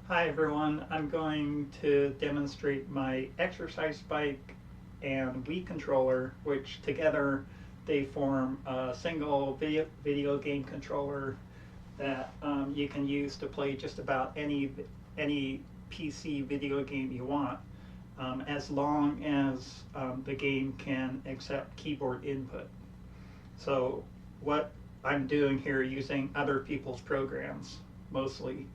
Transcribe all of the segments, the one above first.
Hi everyone, I'm going to demonstrate my exercise bike and Wii controller, which together they form a single video game controller that you can use to play just about any PC video game you want, as long as the game can accept keyboard input. So what I'm doing here using other people's programs mostly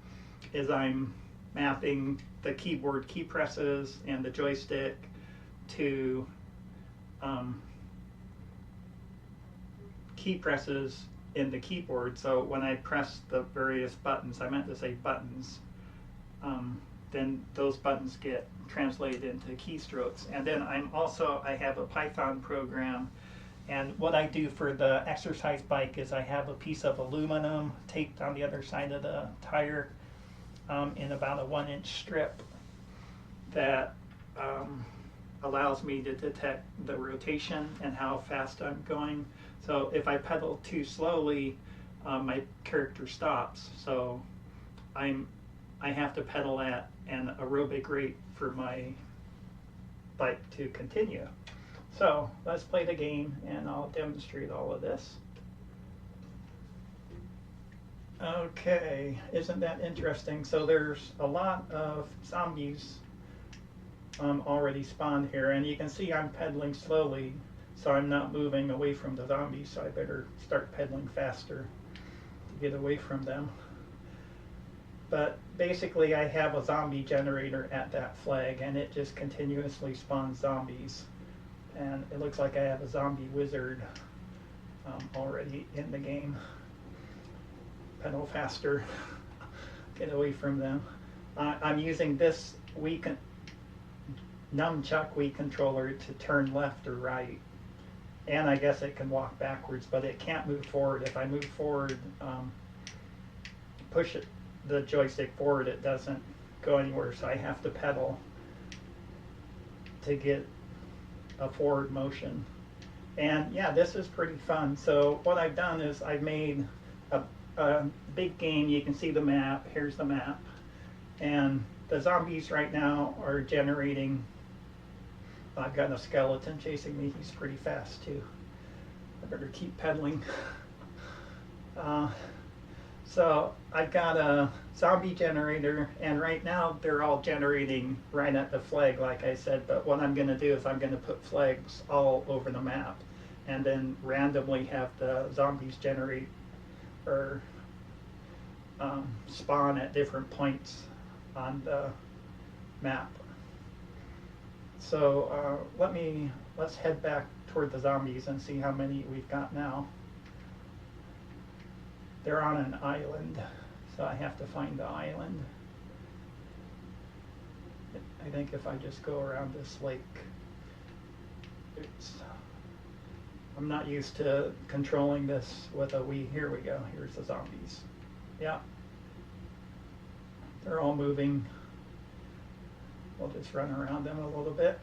is I'm mapping the keyboard key presses and the joystick to key presses in the keyboard. So when I press the various buttons, I meant to say buttons, then those buttons get translated into keystrokes. And then I have a Python program, and what I do for the exercise bike is I have a piece of aluminum taped on the other side of the tire in about a 1-inch strip that allows me to detect the rotation and how fast I'm going. So if I pedal too slowly, my character stops. So I have to pedal at an aerobic rate for my bike to continue. So let's play the game and I'll demonstrate all of this. Okay, isn't that interesting? So there's a lot of zombies already spawned here, and you can see I'm pedaling slowly, so I'm not moving away from the zombies, so I better start pedaling faster to get away from them. But basically I have a zombie generator at that flag, and it just continuously spawns zombies. And it looks like I have a zombie wizard already in the game. Pedal faster, get away from them. I'm using this nunchuck Wii controller to turn left or right, and I guess it can walk backwards, but it can't move forward. If I move forward, push the joystick forward, it doesn't go anywhere, so I have to pedal to get a forward motion. And yeah, this is pretty fun. So what I've done is I've made a big game. You can see the map. Here's the map, and the zombies right now are generating. I've got a skeleton chasing me. He's pretty fast too. I better keep pedaling. So I've got a zombie generator, and right now they're all generating right at the flag, like I said. But what I'm going to do is I'm going to put flags all over the map, and then randomly have the zombies generate or spawn at different points on the map. So let's head back toward the zombies and see how many we've got now. They're on an island, so I have to find the island. I think if I just go around this lake, I'm not used to controlling this with a Wii. Here we go. Here's the zombies. Yeah. They're all moving. We'll just run around them a little bit.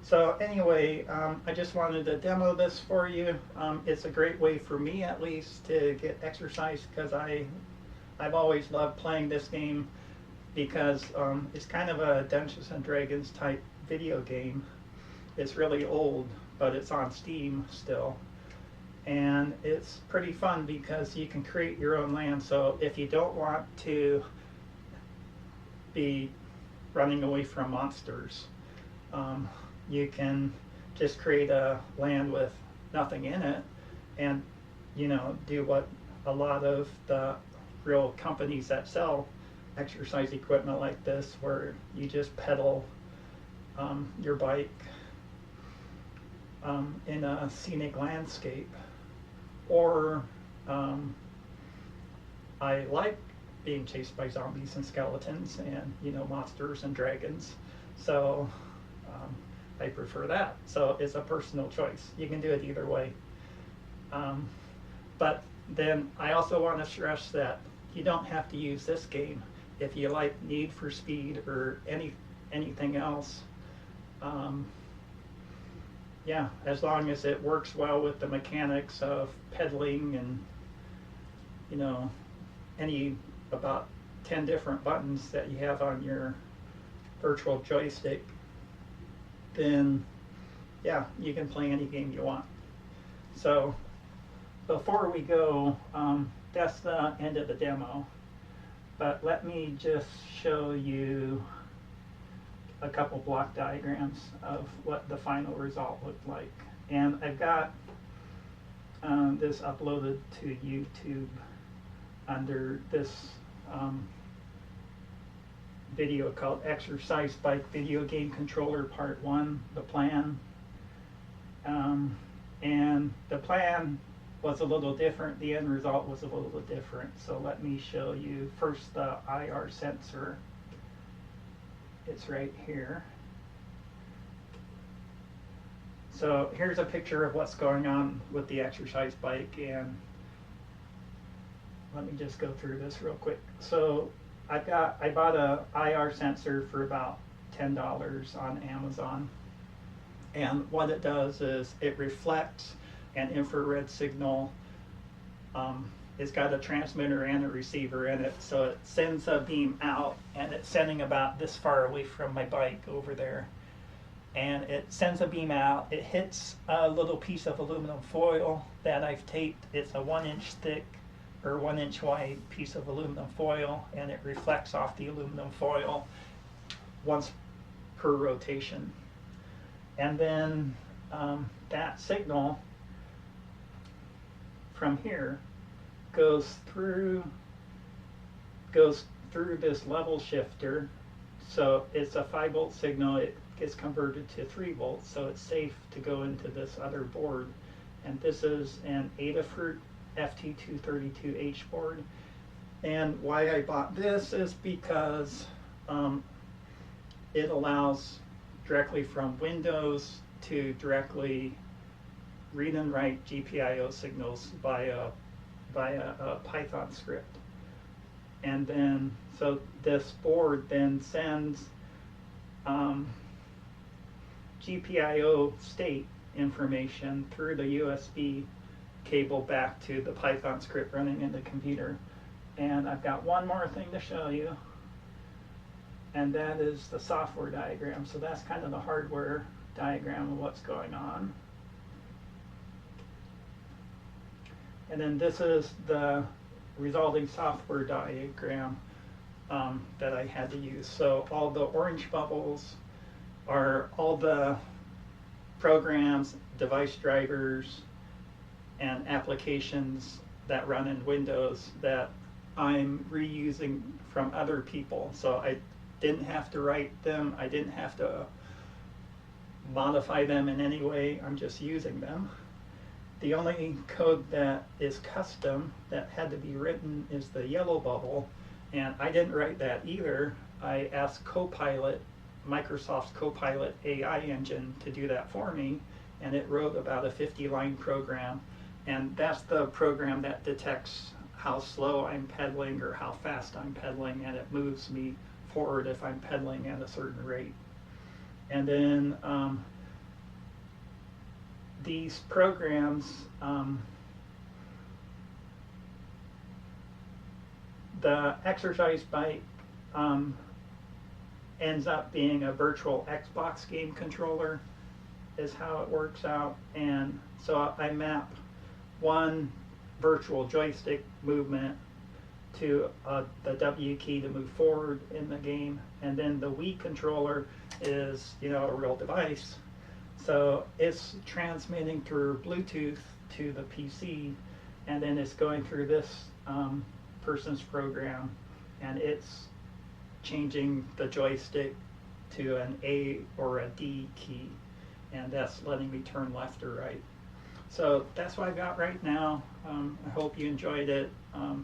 So anyway, I just wanted to demo this for you. It's a great way for me, at least, to get exercise, because I've always loved playing this game, because it's kind of a Dungeons and Dragons type video game. It's really old, but it's on Steam still, and it's pretty fun because you can create your own land. So if you don't want to be running away from monsters, you can just create a land with nothing in it, and do what a lot of the real companies that sell exercise equipment like this, where you just pedal your bike in a scenic landscape. Or I like being chased by zombies and skeletons and monsters and dragons, so I prefer that. So it's a personal choice. You can do it either way. But then I also want to stress that you don't have to use this game if you like Need for Speed or anything else. Yeah, as long as it works well with the mechanics of pedaling and about 10 different buttons that you have on your virtual joystick, then yeah, you can play any game you want. So before we go, that's the end of the demo, but let me just show you a couple block diagrams of what the final result looked like. And I've got this uploaded to YouTube under this video called Exercise Bike Video Game Controller Part 1, the plan. And the plan was a little different, the end result was a little different. So let me show you first the IR sensor. It's right here. So here's a picture of what's going on with the exercise bike, and let me just go through this real quick. So I bought a IR sensor for about $10 on Amazon, and what it does is it reflects an infrared signal. It's got a transmitter and a receiver in it, so it sends a beam out, and it's sending about this far away from my bike over there. And it sends a beam out, it hits a little piece of aluminum foil that I've taped. It's a 1-inch thick or 1-inch wide piece of aluminum foil, and it reflects off the aluminum foil once per rotation. And then that signal from here goes through this level shifter. So it's a 5-volt signal, it gets converted to 3 volts, so it's safe to go into this other board. And this is an Adafruit FT232H board. And why I bought this is because it allows directly from Windows to directly read and write GPIO signals via a Python script. And then, so this board then sends GPIO state information through the USB cable back to the Python script running in the computer. And I've got one more thing to show you, and that is the software diagram. So that's kind of the hardware diagram of what's going on. And then this is the resulting software diagram that I had to use. So all the orange bubbles are all the programs, device drivers, and applications that run in Windows that I'm reusing from other people. So I didn't have to write them, I didn't have to modify them in any way, I'm just using them. The only code that is custom that had to be written is the yellow bubble, and I didn't write that either. I asked Copilot, Microsoft's Copilot AI engine, to do that for me, and it wrote about a 50-line program, and that's the program that detects how slow I'm pedaling or how fast I'm pedaling, and it moves me forward if I'm pedaling at a certain rate. And then these programs, the exercise bike ends up being a virtual Xbox game controller is how it works out. And so I map one virtual joystick movement to the W key to move forward in the game, and then the Wii controller is, you know, a real device. So it's transmitting through Bluetooth to the PC, and then it's going through this person's program, and it's changing the joystick to an A or a D key, and that's letting me turn left or right. So that's what I've got right now. I hope you enjoyed it.